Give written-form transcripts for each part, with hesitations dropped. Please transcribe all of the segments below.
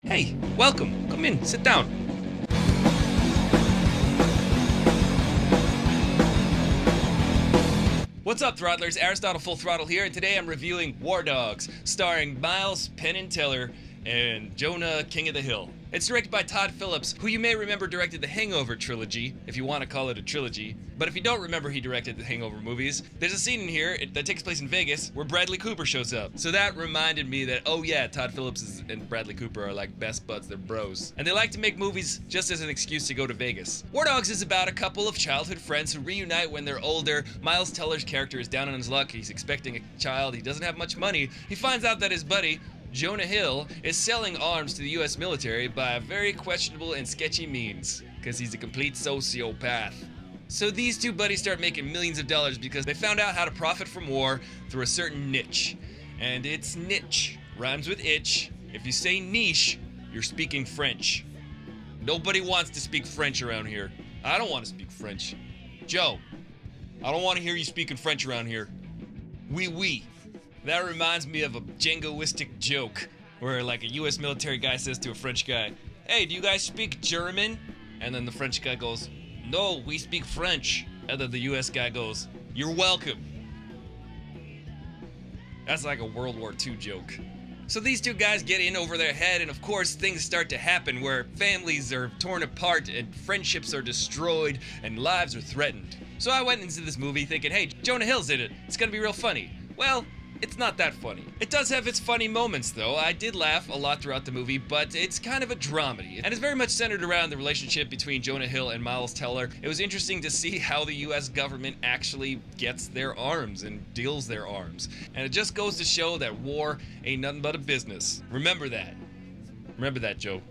Hey, welcome. Come in, sit down. What's up, Throttlers? Aristotle Full Throttle here, and today I'm reviewing War Dogs, starring Miles Penn and Teller and Jonah, King of the Hill. It's directed by Todd Phillips, who you may remember directed the Hangover trilogy, if you want to call it a trilogy. But if you don't remember he directed the Hangover movies, there's a scene in here that takes place in Vegas where Bradley Cooper shows up. So that reminded me that, oh yeah, Todd Phillips and Bradley Cooper are like best buds, they're bros. And they like to make movies just as an excuse to go to Vegas. War Dogs is about a couple of childhood friends who reunite when they're older. Miles Teller's character is down on his luck, he's expecting a child, he doesn't have much money. He finds out that his buddy, Jonah Hill, is selling arms to the US military by a very questionable and sketchy means, because he's a complete sociopath. So these two buddies start making millions of dollars because they found out how to profit from war through a certain niche. And it's niche, rhymes with itch. If you say niche, you're speaking French. Nobody wants to speak French around here. I don't want to speak French. Joe, I don't want to hear you speaking French around here. Oui, oui. That reminds me of a jingoistic joke where like a US military guy says to a French guy, "Hey, do you guys speak German?" And then the French guy goes, "No, we speak French." And then the US guy goes, "You're welcome." That's like a World War II joke. So these two guys get in over their head, and of course things start to happen where families are torn apart and friendships are destroyed and lives are threatened. So I went into this movie thinking, hey, Jonah Hill's in it, it's gonna be real funny. Well, it's not that funny. It does have its funny moments though. I did laugh a lot throughout the movie, but it's kind of a dramedy. And it's very much centered around the relationship between Jonah Hill and Miles Teller. It was interesting to see how the US government actually gets their arms and deals their arms. And it just goes to show that war ain't nothing but a business. Remember that. Remember that, Joe.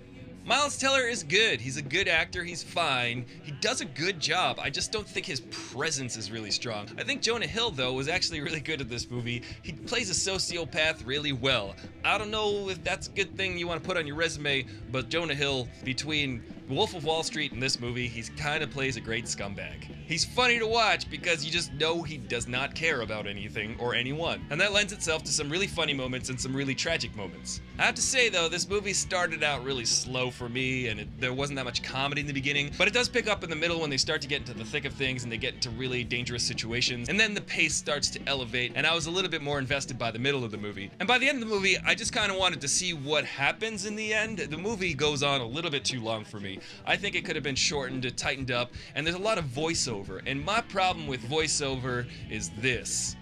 Miles Teller is good. He's a good actor. He's fine. He does a good job. I just don't think his presence is really strong. I think Jonah Hill, though, was actually really good at this movie. He plays a sociopath really well. I don't know if that's a good thing you want to put on your resume, but Jonah Hill, between Wolf of Wall Street and this movie, he kind of plays a great scumbag. He's funny to watch because you just know he does not care about anything or anyone. And that lends itself to some really funny moments and some really tragic moments. I have to say though, this movie started out really slow for me and there wasn't that much comedy in the beginning, but it does pick up in the middle when they start to get into the thick of things and they get into really dangerous situations, and then the pace starts to elevate, and I was a little bit more invested by the middle of the movie. And by the end of the movie, I just kind of wanted to see what happens in the end. The movie goes on a little bit too long for me. I think it could have been shortened, tightened up, and there's a lot of voiceover, and my problem with voiceover is this.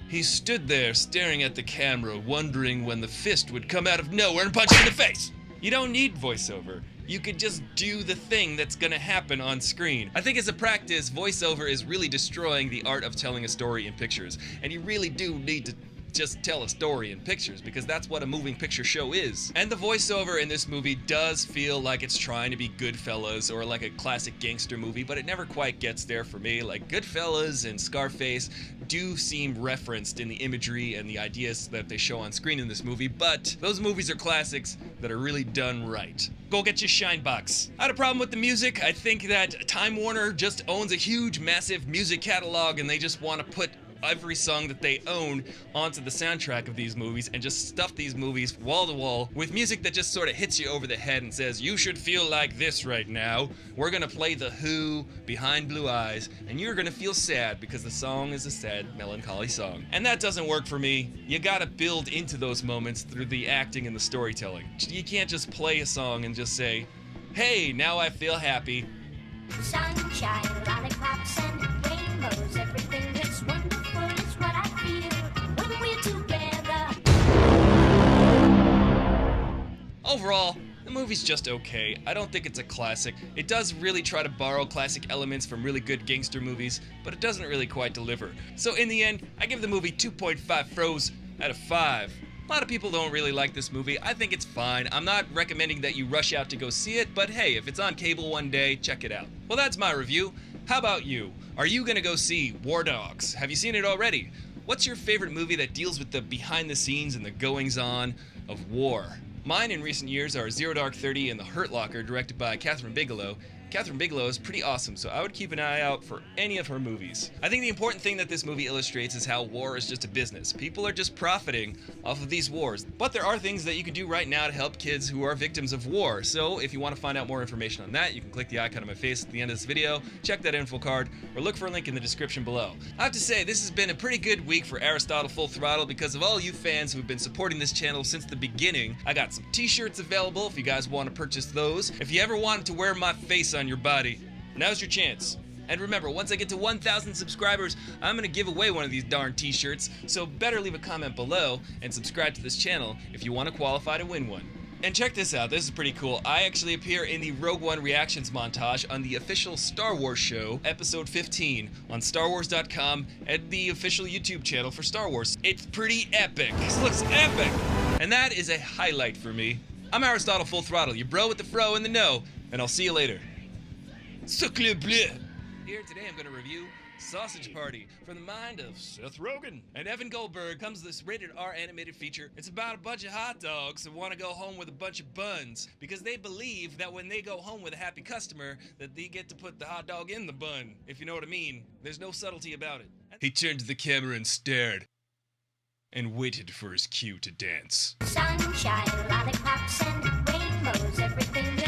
He stood there staring at the camera, wondering when the fist would come out of nowhere and punch him in the face. You don't need voiceover. You could just do the thing that's gonna happen on screen. I think as a practice, voiceover is really destroying the art of telling a story in pictures, and you really do need to just tell a story in pictures because that's what a moving picture show is. And the voiceover in this movie does feel like it's trying to be Goodfellas or like a classic gangster movie, but it never quite gets there for me. Like Goodfellas and Scarface do seem referenced in the imagery and the ideas that they show on screen in this movie, but those movies are classics that are really done right. Go get your shine box. I had a problem with the music. I think that Time Warner just owns a huge, massive music catalog and they just want to put every song that they own onto the soundtrack of these movies and just stuff these movies wall to wall with music that just sort of hits you over the head and says, you should feel like this right now. We're gonna play The Who, Behind Blue Eyes, and you're gonna feel sad because the song is a sad, melancholy song. And that doesn't work for me. You gotta build into those moments through the acting and the storytelling. You can't just play a song and just say, hey, now I feel happy. Sunshine, lollipops, and rainbows, everything is wonderful, is what I feel when we're together. Overall, the movie's just okay. I don't think it's a classic. It does really try to borrow classic elements from really good gangster movies, but it doesn't really quite deliver. So in the end, I give the movie 2.5 froze out of 5. A lot of people don't really like this movie. I think it's fine. I'm not recommending that you rush out to go see it, but hey, if it's on cable one day, check it out. Well, that's my review. How about you? Are you gonna go see War Dogs? Have you seen it already? What's your favorite movie that deals with the behind the scenes and the goings on of war? Mine in recent years are Zero Dark 30 and The Hurt Locker, directed by Catherine Bigelow, Catherine Bigelow is pretty awesome, so I would keep an eye out for any of her movies. I think the important thing that this movie illustrates is how war is just a business. People are just profiting off of these wars. But there are things that you can do right now to help kids who are victims of war. So if you want to find out more information on that, you can click the icon on my face at the end of this video, check that info card, or look for a link in the description below. I have to say, this has been a pretty good week for Aristotle Full Throttle because of all you fans who have been supporting this channel since the beginning. I got some t-shirts available if you guys want to purchase those. If you ever wanted to wear my face on your body, now's your chance. And remember, once I get to 1,000 subscribers, I'm gonna give away one of these darn t-shirts, so better leave a comment below and subscribe to this channel if you want to qualify to win one. And check this out, this is pretty cool. I actually appear in the Rogue One reactions montage on the official Star Wars show, episode 15, on StarWars.com and the official YouTube channel for Star Wars. It's pretty epic. This looks epic! And that is a highlight for me. I'm Aristotle Full Throttle, your bro with the fro and the know, and I'll see you later. Sucle bleu! Here today I'm going to review Sausage Party from the mind of Seth Rogen and Evan Goldberg. Comes this rated R animated feature. It's about a bunch of hot dogs that want to go home with a bunch of buns because they believe that when they go home with a happy customer that they get to put the hot dog in the bun, if you know what I mean. There's no subtlety about it. He turned to the camera and stared and waited for his cue to dance. Sunshine, lollipops, and rainbows, everything